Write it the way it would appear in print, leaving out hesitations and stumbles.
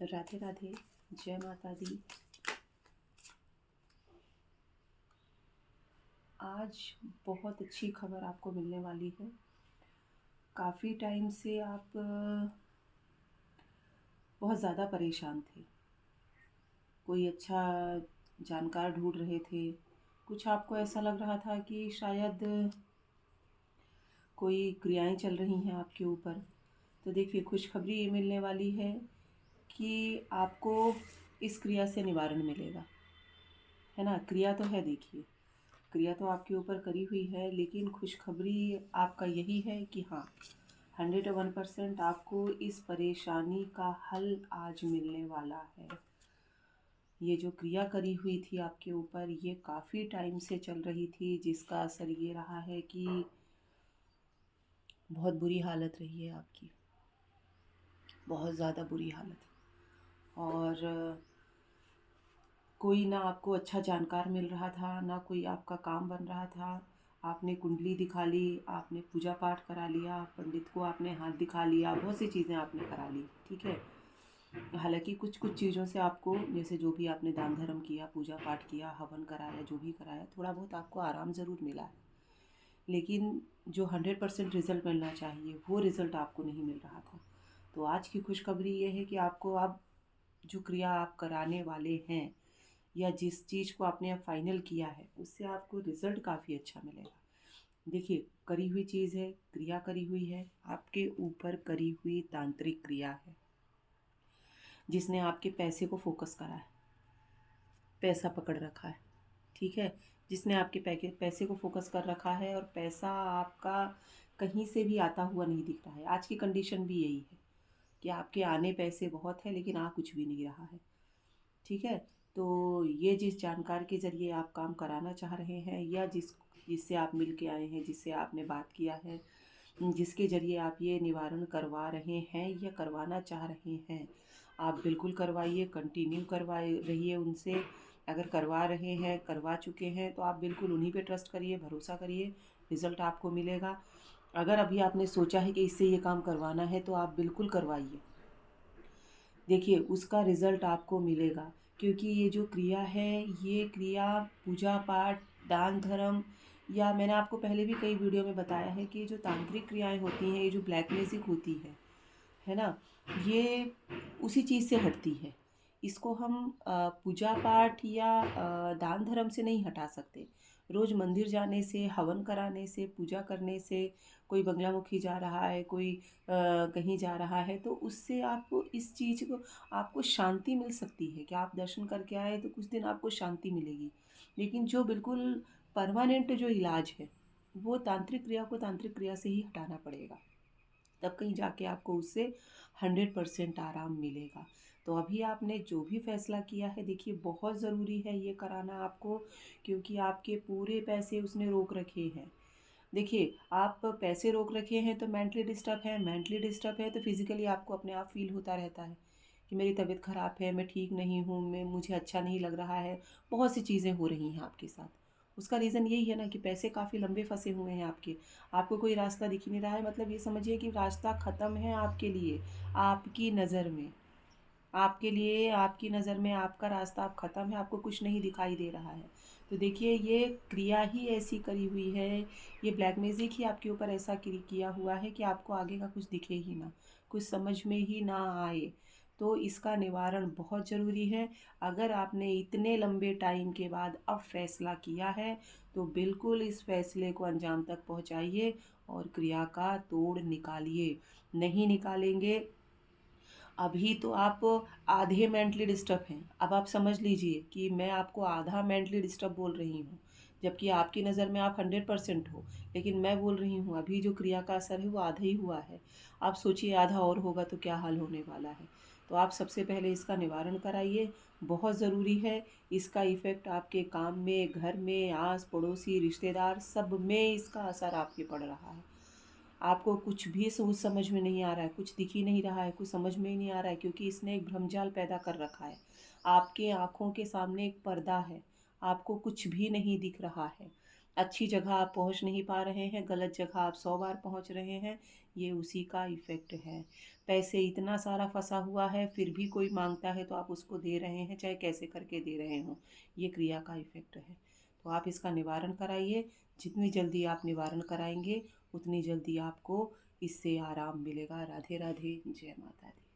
राधे राधे, जय माता दी। आज बहुत अच्छी खबर आपको मिलने वाली है। काफ़ी टाइम से आप बहुत ज़्यादा परेशान थे। कोई अच्छा जानकार ढूंढ रहे थे। कुछ आपको ऐसा लग रहा था कि शायद कोई क्रियाएं चल रही हैं आपके ऊपर। तो देखिए, खुशखबरी ये मिलने वाली है कि आपको इस क्रिया से निवारण मिलेगा। है ना? क्रिया तो है, देखिए क्रिया तो आपके ऊपर करी हुई है, लेकिन खुशखबरी आपका यही है कि हाँ, 101% आपको इस परेशानी का हल आज मिलने वाला है। ये जो क्रिया करी हुई थी आपके ऊपर, ये काफ़ी टाइम से चल रही थी, जिसका असर ये रहा है कि बहुत बुरी हालत रही है आपकी, बहुत ज़्यादा बुरी हालत। और कोई ना आपको अच्छा जानकार मिल रहा था, ना कोई आपका काम बन रहा था। आपने कुंडली दिखा ली, आपने पूजा पाठ करा लिया, पंडित को आपने हाथ दिखा लिया, बहुत सी चीज़ें आपने करा ली, ठीक है। हालांकि कुछ कुछ चीज़ों से आपको, जैसे जो भी आपने दान धर्म किया, पूजा पाठ किया, हवन कराया, जो भी कराया, थोड़ा बहुत आपको आराम ज़रूर मिला है। लेकिन जो 100% रिज़ल्ट मिलना चाहिए, वो रिज़ल्ट आपको नहीं मिल रहा था। तो आज की खुशखबरी ये है कि आपको अब जो क्रिया आप कराने वाले हैं, या जिस चीज़ को आपने अब फाइनल किया है, उससे आपको रिज़ल्ट काफ़ी अच्छा मिलेगा। देखिए, करी हुई चीज़ है, क्रिया करी हुई है, आपके ऊपर करी हुई तांत्रिक क्रिया है, जिसने आपके पैसे को फोकस करा है, पैसा पकड़ रखा है, ठीक है। जिसने आपके पैसे को फोकस कर रखा है, और पैसा आपका कहीं से भी आता हुआ नहीं दिख रहा है। आज की कंडीशन भी यही है कि आपके आने पैसे बहुत है, लेकिन आ कुछ भी नहीं रहा है, ठीक है। तो ये जिस जानकार के ज़रिए आप काम कराना चाह रहे हैं, या जिससे आप मिल के आए हैं, जिससे आपने बात किया है, जिसके ज़रिए आप ये निवारण करवा रहे हैं या करवाना चाह रहे हैं, आप बिल्कुल करवाइए, कंटिन्यू करवाए रहिए उनसे। अगर करवा रहे हैं, करवा चुके हैं, तो आप बिल्कुल उन्हीं पे ट्रस्ट करिए, भरोसा करिए, रिज़ल्ट आपको मिलेगा। अगर अभी आपने सोचा है कि इससे ये काम करवाना है, तो आप बिल्कुल करवाइए। देखिए, उसका रिज़ल्ट आपको मिलेगा, क्योंकि ये जो क्रिया है, ये क्रिया पूजा पाठ, दान धर्म, या मैंने आपको पहले भी कई वीडियो में बताया है कि ये जो तांत्रिक क्रियाएं होती हैं, ये जो ब्लैक मैजिक होती है ना, ये उसी चीज़ से हटती है। इसको हम पूजा पाठ या दान धर्म से नहीं हटा सकते। रोज़ मंदिर जाने से, हवन कराने से, पूजा करने से, कोई बंगलामुखी जा रहा है, कोई कहीं जा रहा है, तो उससे आपको इस चीज़ को, आपको शांति मिल सकती है कि आप दर्शन करके आए तो कुछ दिन आपको शांति मिलेगी। लेकिन जो बिल्कुल परमानेंट जो इलाज है, वो तांत्रिक क्रिया को तांत्रिक क्रिया से ही हटाना पड़ेगा, तब कहीं जाके आपको उससे 100% आराम मिलेगा। तो अभी आपने जो भी फैसला किया है, देखिए बहुत ज़रूरी है ये कराना आपको, क्योंकि आपके पूरे पैसे उसने रोक रखे हैं। देखिए, आप पैसे रोक रखे हैं तो मेंटली डिस्टर्ब है तो फिज़िकली आपको अपने आप फ़ील होता रहता है कि मेरी तबीयत ख़राब है, मैं ठीक नहीं हूँ, मुझे अच्छा नहीं लग रहा है, बहुत सी चीज़ें हो रही हैं आपके साथ। उसका रीज़न यही है ना कि पैसे काफ़ी लंबे फँसे हुए हैं आपके। आपको कोई रास्ता दिख ही नहीं रहा है, मतलब ये समझिए कि रास्ता ख़त्म है आपके लिए, आपकी नज़र में। आपके लिए, आपकी नज़र में आपका रास्ता अब ख़त्म है, आपको कुछ नहीं दिखाई दे रहा है। तो देखिए, ये क्रिया ही ऐसी करी हुई है, ये ब्लैक मैजिक ही आपके ऊपर ऐसा किया हुआ है कि आपको आगे का कुछ दिखे ही ना, कुछ समझ में ही ना आए। तो इसका निवारण बहुत ज़रूरी है। अगर आपने इतने लंबे टाइम के बाद अब फैसला किया है, तो बिल्कुल इस फैसले को अंजाम तक पहुँचाइए और क्रिया का तोड़ निकालिए। नहीं निकालेंगे, अभी तो आप आधे मेंटली डिस्टर्ब हैं। अब आप समझ लीजिए कि मैं आपको आधा मेंटली डिस्टर्ब बोल रही हूँ, जबकि आपकी नज़र में आप 100% हो। लेकिन मैं बोल रही हूँ, अभी जो क्रिया का असर है वो आधा ही हुआ है। आप सोचिए आधा और होगा तो क्या हाल होने वाला है। तो आप सबसे पहले इसका निवारण कराइए, बहुत ज़रूरी है। इसका इफ़ेक्ट आपके काम में, घर में, आस पड़ोसी, रिश्तेदार, सब में इसका असर आपके पड़ रहा है। आपको कुछ भी सोच समझ में नहीं आ रहा है, कुछ दिख ही नहीं रहा है, कुछ समझ में ही नहीं आ रहा है, क्योंकि इसने एक भ्रमजाल पैदा कर रखा है। आपके आँखों के सामने एक पर्दा है, आपको कुछ भी नहीं दिख रहा है। अच्छी जगह आप पहुंच नहीं पा रहे हैं, गलत जगह आप 100 बार पहुंच रहे हैं, ये उसी का इफ़ेक्ट है। पैसे इतना सारा फंसा हुआ है, फिर भी कोई मांगता है तो आप उसको दे रहे हैं, चाहे कैसे करके दे रहे हों, ये क्रिया का इफ़ेक्ट है। तो आप इसका निवारण कराइए। जितनी जल्दी आप निवारण कराएंगे उतनी जल्दी आपको इससे आराम मिलेगा। राधे राधे, जय माता दी।